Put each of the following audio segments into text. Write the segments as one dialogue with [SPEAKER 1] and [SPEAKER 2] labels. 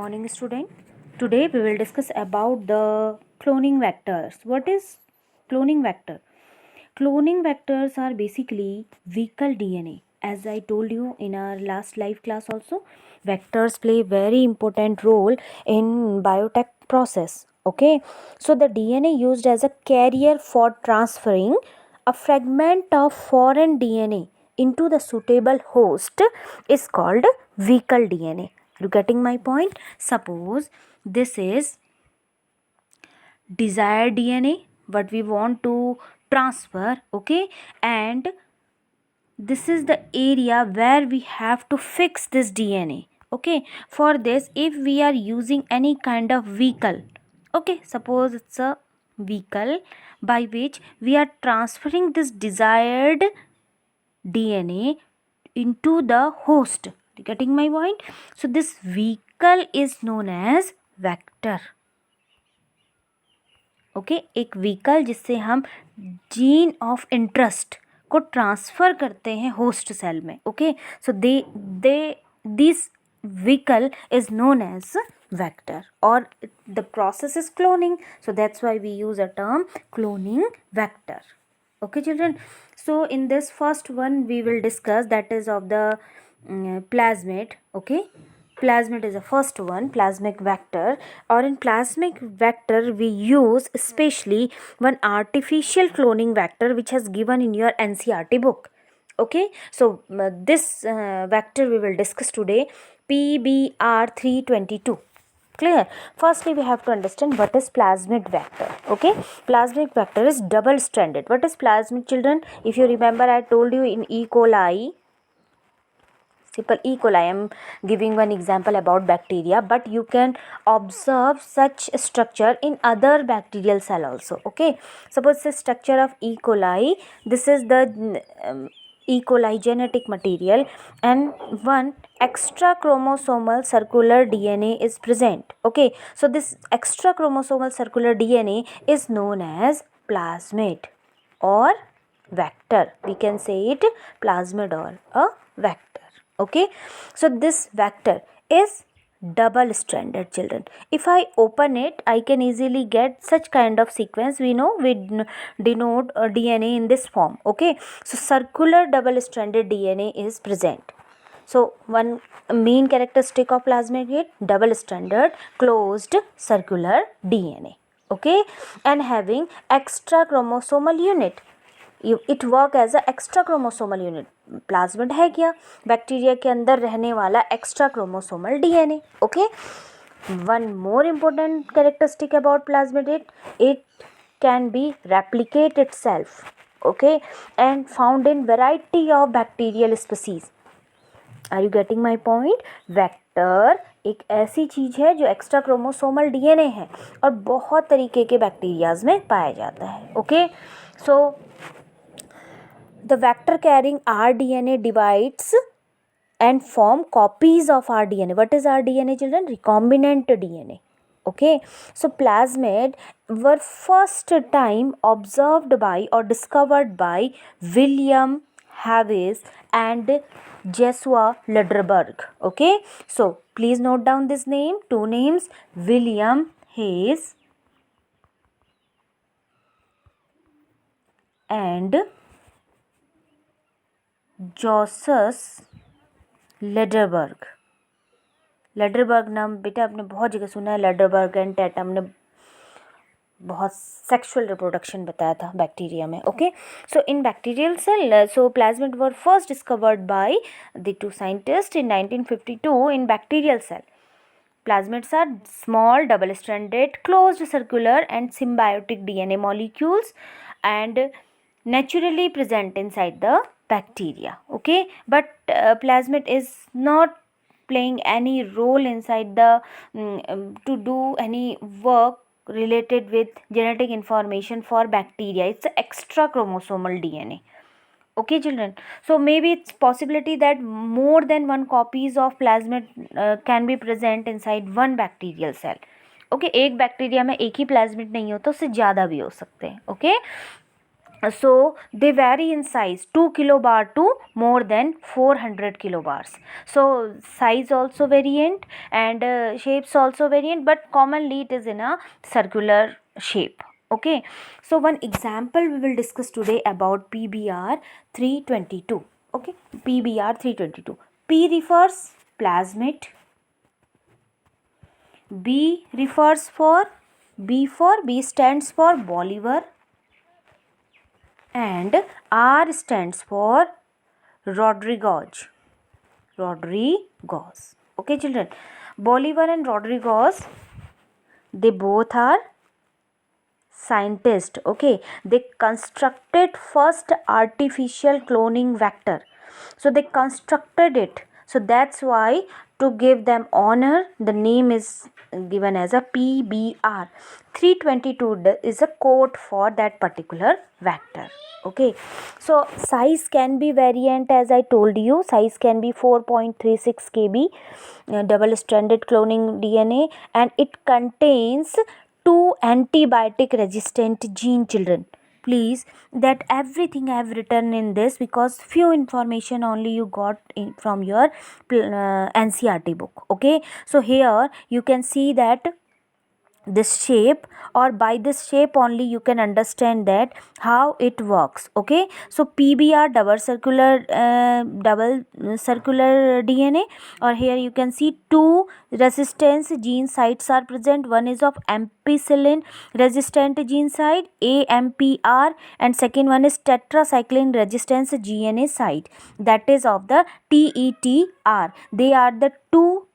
[SPEAKER 1] Morning student. Today we will discuss about the cloning vectors. What is cloning vector? Cloning vectors are basically vehicle DNA. As I told you in our last live class also, vectors play very important role in biotech process. Okay, so the DNA used as a carrier for transferring a fragment of foreign DNA into the suitable host is called vehicle DNA. Are you getting my point? Suppose this is desired DNA, what we want to transfer, okay, and this is the area where we have to fix this DNA. Okay, for this, if we are using any kind of vehicle, okay, suppose it's a vehicle by which we are transferring this desired DNA into the host. Getting my point? So this vehicle is known as vector. Okay एक vehicle जिससे हम gene of interest को transfer करते हैं host cell में. Okay, so this vehicle is known as vector, or the process is cloning, so that's why we use a term cloning vector. Okay children, so in this first one we will discuss, that is of the plasmid. Okay, plasmid is the first one, plasmic vector. Or in plasmic vector we use especially one artificial cloning vector which has given in your NCERT book. Okay, so this vector we will discuss today, PBR322. Clear? Firstly we have to understand what is plasmid vector. Okay, plasmid vector is double stranded. What is plasmid, children? If you remember, I told you in E. coli, simple E. coli, I am giving one example about bacteria, but you can observe such structure in other bacterial cell also. Okay, suppose the structure of E. coli, this is the E. coli genetic material, and one extra chromosomal circular DNA is present. Okay, so this extra chromosomal circular DNA is known as plasmid or vector. We can say it plasmid or a vector. Okay, so this vector is double stranded, children. If I open it, I can easily get such kind of sequence. We know we denote DNA in this form. Okay, so circular double stranded DNA is present. So one main characteristic of plasmid is double stranded closed circular DNA. Okay, and having extra chromosomal unit. It work as a extra chromosomal unit. Plasmid है क्या? Bacteria के अंदर रहने वाला extra chromosomal DNA. Okay, one more important characteristic about plasmid, it can be replicate itself. Okay, and found in variety of bacterial species. Are you getting my point? Vector एक ऐसी चीज़ है जो एक्स्ट्रा क्रोमोसोमल डीएनए है और बहुत तरीके के bacterias में पाया जाता है. Okay, so the vector carrying rDNA divides and form copies of rDNA. What is rDNA, children? Recombinant DNA. Okay, so plasmid were first time observed by or discovered by William Havis and Joshua Lederberg. Okay, so please note down this name, two names, William Hayes and Joshua Lederberg. Lederberg नाम बेटा आपने बहुत जगह सुना है. Lederberg and Tatum ने बहुत sexual reproduction बताया था बैक्टीरिया में. Okay, so in bacterial cell, so plasmid were first discovered by the two scientist in 1952 in bacterial cell. Plasmids are small double-stranded closed circular and symbiotic DNA molecules and naturally present inside the bacteria. Okay, but plasmid is not playing any role inside the to do any work related with genetic information for bacteria. It's an extra chromosomal DNA. Okay children, so maybe it's possibility that more than one copies of plasmid can be present inside one bacterial cell. Okay, एक bacteria में एक ही plasmid नहीं होता, उससे ज़्यादा भी हो सकते हैं. Okay, So they vary in size 2 kilobar to more than 400 kilobars. So size also variant and shapes also variant, but commonly it is in a circular shape. Okay, so one example we will discuss today about PBR 322. Okay, PBR 322. P refers plasmid, B stands for Bolivar, and R stands for Rodriguez. Rodriguez. Okay, children. Bolivar and Rodriguez, they both are scientists. Okay, they constructed first artificial cloning vector. So they constructed it. So that's why, to give them honor, the name is given as a PBR. 322 is a code for that particular vector. Okay, so size can be variant, as I told you. Size can be 4.36 kb, double stranded cloning DNA, and it contains two antibiotic resistant gene, children. Please, that everything I have written in this, because few information only you got from your NCERT book. Okay, so here you can see that this shape, or by this shape only you can understand that how it works. Okay, so PBR double circular DNA, or here you can see two resistance gene sites are present. One is of ampicillin resistant gene site AMPR, and second one is tetracycline resistance GNA site, that is of the TETR. They are the two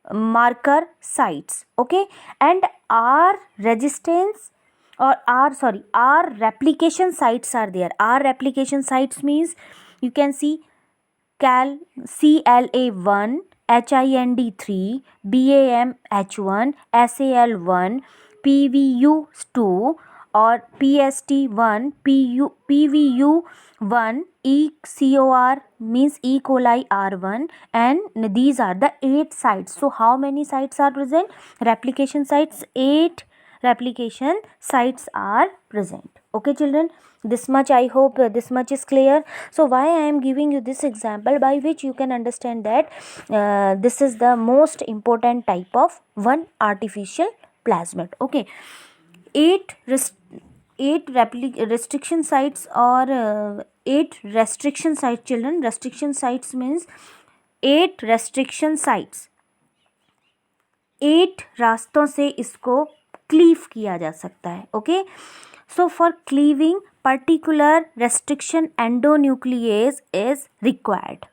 [SPEAKER 1] marker sites. Okay, and R resistance, or R replication sites are there. R replication sites means you can see CLA1, HIND3, BAMH1, SAL1, PVU2, or PST1, PVU1, ECOR means E. coli R1, and these are the 8 sites. So how many sites are present? Replication sites, 8 replication sites are present. Okay, children, this much I hope this much is clear. So why I am giving you this example, by which you can understand that this is the most important type of one artificial plasmid. Okay, 8 restriction sites, or 8 restriction sites, children. Restriction sites means 8 restriction sites, 8 रास्तों से इसको cleave किया जा सकता है. Okay, so for cleaving particular restriction endonuclease is required.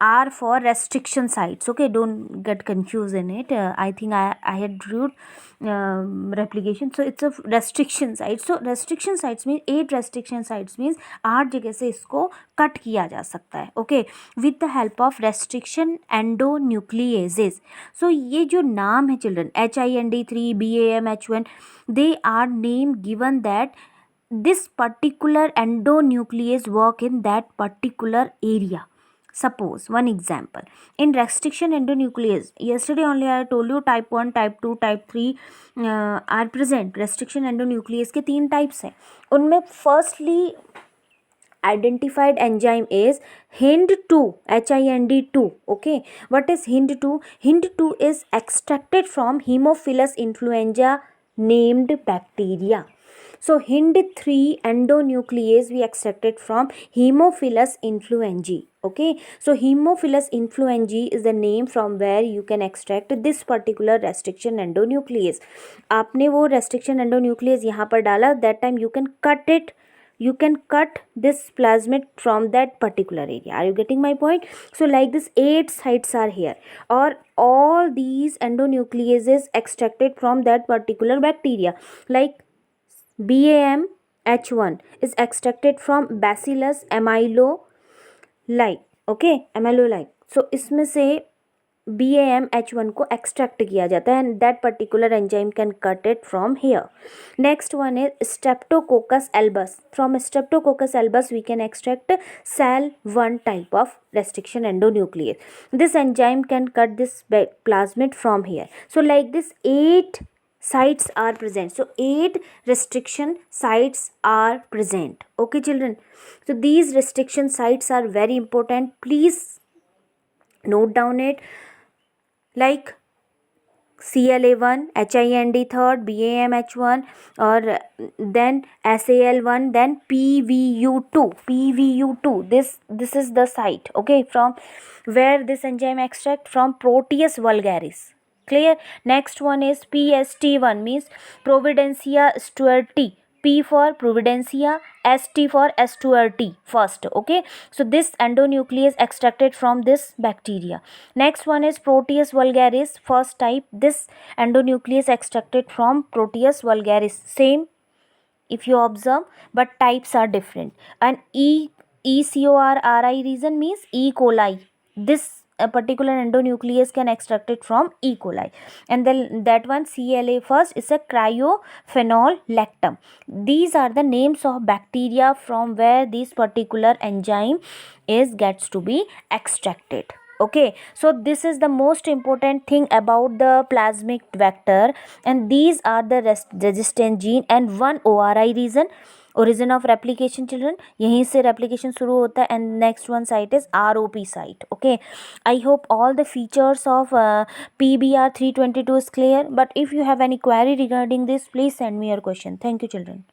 [SPEAKER 1] R for restriction sites. Okay, don't get confused in it. I think I had wrote replication, so it's a restriction site. So restriction sites means 8 restriction sites means 8 जगह से इसको cut किया जा सकता है. Okay, with the help of restriction endonucleases. So ये जो नाम है children, HIND3, BAMH1, they are name given that this particular endonuclease work in that particular area. Suppose one example, in restriction endonuclease, yesterday only I told you type 1, type 2, type 3 are present. Restriction endonuclease के 3 types हैं. उनमें firstly identified enzyme is HIND2, HIND2. Okay, what is HIND2? HIND2 is extracted from Haemophilus influenza named bacteria. So HIND3 endonuclease we extracted from Haemophilus influenzae. Okay, so Haemophilus influenzae is the name from where you can extract this particular restriction endonuclease. आपने वो restriction endonuclease यहाँ पर डाला, that time you can cut it. You can cut this plasmid from that particular area. Are you getting my point? So like this 8 sites are here, or all these endonucleases extracted from that particular bacteria. Like BAMH1 is extracted from Bacillus amyloides. Okay, amyloides. So इसमें से BAMH1 को extract किया जाता है, and that particular enzyme can cut it from here. Next one is Streptococcus albus. From Streptococcus albus we can extract SAL1 type of restriction endonuclease. This enzyme can cut this plasmid from here. So like this 8 sites are present. So 8 restriction sites are present. Okay children, so these restriction sites are very important. Please note down it, like CLA1, HIND third, BAMH1, or then SAL1, then PVU2. This is the site, okay, from where this enzyme extract from Proteus vulgaris. Clear? Next one is PST1, means Providencia stuarti. P for Providencia, ST for Stuarti first. Okay, so this endonuclease extracted from this bacteria. Next one is Proteus vulgaris, first type. This endonuclease extracted from Proteus vulgaris. Same if you observe, but types are different. And ECORRI reason means E. coli. This a particular endonuclease can extract it from E. coli. And then that one CLA first is a cryophenol lactam. These are the names of bacteria from where this particular enzyme gets to be extracted. Okay, so this is the most important thing about the plasmid vector, and these are the resistant gene and one ORI region, origin of replication children, यहीं से replication शुरू होता है, and next one site is ROP site. Okay, I hope all the features of PBR 322 is clear, but if you have any query regarding this, please send me your question. Thank you children.